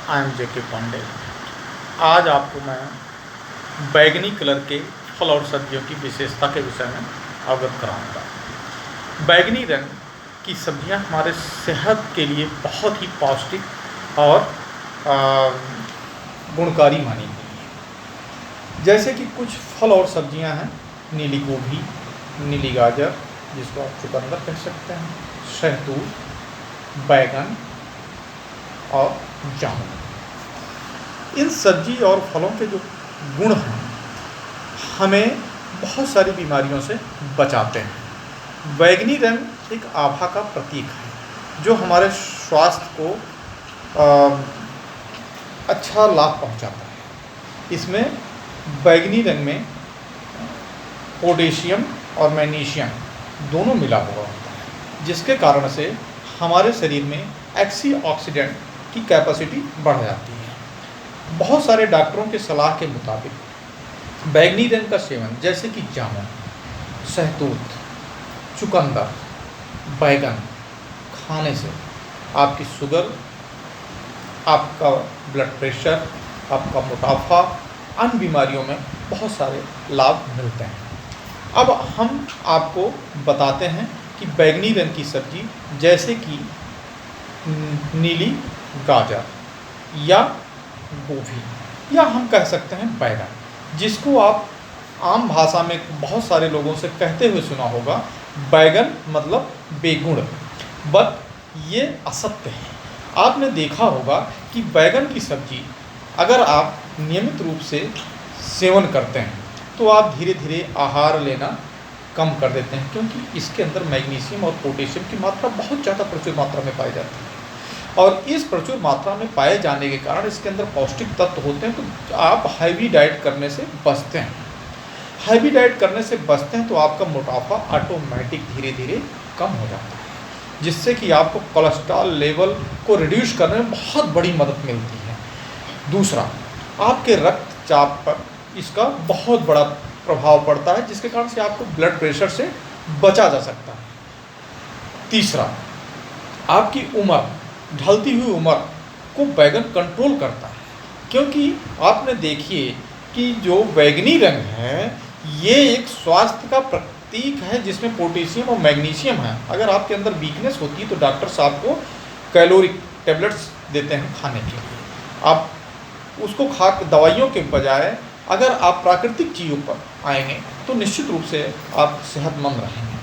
I am JK. Pandey. आज आपको मैं बैंगनी कलर के फल और सब्जियों की विशेषता के विषय में अवगत कराऊंगा। बैंगनी रंग की सब्जियां हमारे सेहत के लिए बहुत ही पौष्टिक और गुणकारी मानी गई हैं। जैसे कि कुछ फल और सब्जियां हैं, नीली गोभी, नीली गाजर जिसको आप चुकंदर कह सकते हैं, शहतूत, बैगन और जामुन। इन सब्जी और फलों के जो गुण हैं हमें बहुत सारी बीमारियों से बचाते हैं। बैंगनी रंग एक आभा का प्रतीक है जो हमारे स्वास्थ्य को अच्छा लाभ पहुंचाता है। इसमें बैंगनी रंग में पोटेशियम और मैग्नीशियम दोनों मिला हुआ होता है, जिसके कारण से हमारे शरीर में एंटीऑक्सीडेंट की कैपेसिटी बढ़ जाती है। बहुत सारे डॉक्टरों के सलाह के मुताबिक बैंगनी रंग का सेवन जैसे कि जामुन, शहतूत, चुकंदर, बैगन खाने से आपकी शुगर, आपका ब्लड प्रेशर, आपका मोटापा, अन्य बीमारियों में बहुत सारे लाभ मिलते हैं। अब हम आपको बताते हैं कि बैंगनी रंग की सब्जी जैसे कि नीली गाजर या गोभी या हम कह सकते हैं बैगन, जिसको आप आम भाषा में बहुत सारे लोगों से कहते हुए सुना होगा बैगन मतलब बेगुण, बट ये असत्य है। आपने देखा होगा कि बैगन की सब्जी अगर आप नियमित रूप से सेवन करते हैं तो आप धीरे धीरे आहार लेना कम कर देते हैं, क्योंकि इसके अंदर मैग्नीशियम और पोटेशियम की मात्रा बहुत ज़्यादा प्रचुर मात्रा में पाई जाती है। और इस प्रचुर मात्रा में पाए जाने के कारण इसके अंदर पौष्टिक तत्व होते हैं, तो आप हैवी डाइट करने से बचते हैं। हैवी डाइट करने से बचते हैं तो आपका मोटापा ऑटोमेटिक धीरे धीरे कम हो जाता है, जिससे कि आपको कोलेस्ट्रॉल लेवल को रिड्यूस करने में बहुत बड़ी मदद मिलती है। दूसरा, आपके रक्तचाप पर इसका बहुत बड़ा प्रभाव पड़ता है, जिसके कारण से आपको ब्लड प्रेशर से बचा जा सकता है। तीसरा, आपकी उम्र, ढलती हुई उम्र को बैगन कंट्रोल करता है, क्योंकि आपने देखिए कि जो बैंगनी रंग है ये एक स्वास्थ्य का प्रतीक है जिसमें पोटेशियम और मैग्नीशियम है। अगर आपके अंदर वीकनेस होती है तो डॉक्टर साहब को कैलोरिक टेबलेट्स देते हैं खाने के लिए। आप उसको खा दवाइयों के बजाय अगर आप प्राकृतिक चीज़ों पर आएंगे तो निश्चित रूप से आप सेहतमंद रहेंगे।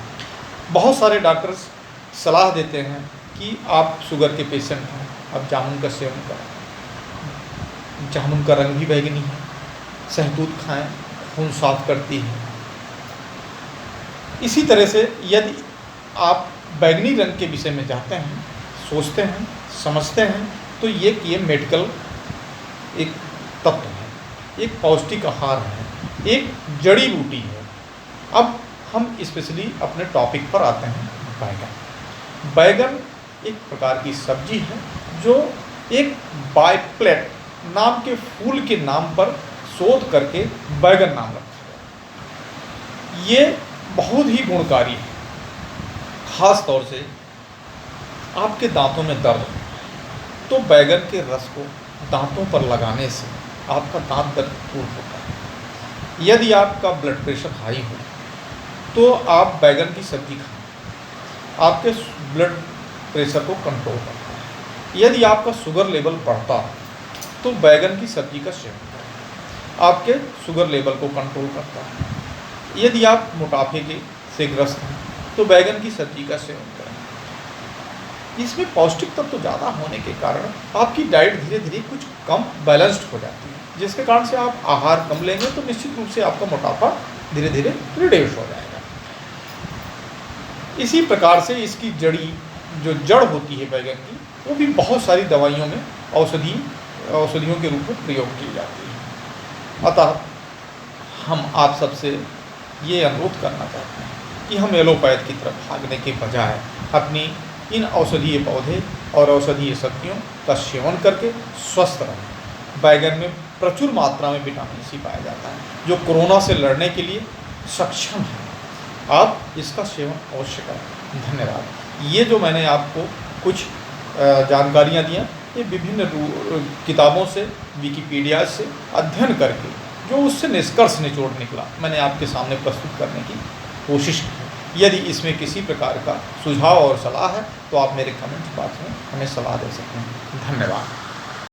बहुत सारे डॉक्टर्स सलाह देते हैं कि आप शुगर के पेशेंट हैं, आप जामुन का सेवन करें। जामुन का रंग भी बैंगनी है। शहतूत खाएं, खून साफ करती है। इसी तरह से यदि आप बैंगनी रंग के विषय में जानते हैं, सोचते हैं, समझते हैं, तो ये मेडिकल एक तत्व है, एक पौष्टिक आहार है, एक जड़ी बूटी है। अब हम स्पेशली अपने टॉपिक पर आते हैं। बैगन। बैगन एक प्रकार की सब्जी है जो एक बाइप्लेट नाम के फूल के नाम पर शोध करके बैगन नाम रखा गया। ये बहुत ही गुणकारी है। खास तौर से आपके दांतों में दर्द तो बैगन के रस को दांतों पर लगाने से आपका दांत दर्द दूर होता है। यदि आपका ब्लड प्रेशर हाई हो तो आप बैगन की सब्जी खाएं, आपके ब्लड प्रेशर को कंट्रोल करता है। यदि आपका शुगर लेवल बढ़ता है तो बैगन की सब्जी का सेवन करें, आपके शुगर लेवल को कंट्रोल करता है। यदि आप मोटापे से ग्रस्त हैं तो बैगन की सब्जी का सेवन करें। इसमें पौष्टिक तत्व तो ज़्यादा होने के कारण आपकी डाइट धीरे धीरे कुछ कम बैलेंस्ड हो जाती है, जिसके कारण से आप आहार कम लेंगे तो निश्चित रूप से आपका मोटापा धीरे धीरे रिड्यूस हो जाएगा। इसी प्रकार से इसकी जो जड़ होती है बैगन की, वो भी बहुत सारी दवाइयों में औषधियों के रूप में प्रयोग की जाती है। अतः हम आप सबसे ये अनुरोध करना चाहते हैं कि हम एलोपैथ की तरफ भागने के बजाय अपनी इन औषधीय पौधे और औषधीय सब्जियों का सेवन करके स्वस्थ रहें। बैगन में प्रचुर मात्रा में विटामिन सी पाया जाता है जो कोरोना से लड़ने के लिए सक्षम है। आप इसका सेवन अवश्य करें। धन्यवाद। ये जो मैंने आपको कुछ जानकारियाँ दी ये विभिन्न किताबों से, विकिपीडिया से अध्ययन करके जो उससे निष्कर्ष निचोड़ निकला, मैंने आपके सामने प्रस्तुत करने की कोशिश की। यदि इसमें किसी प्रकार का सुझाव और सलाह है तो आप मेरे कमेंट बॉक्स में हमें सलाह दे सकते हैं। धन्यवाद।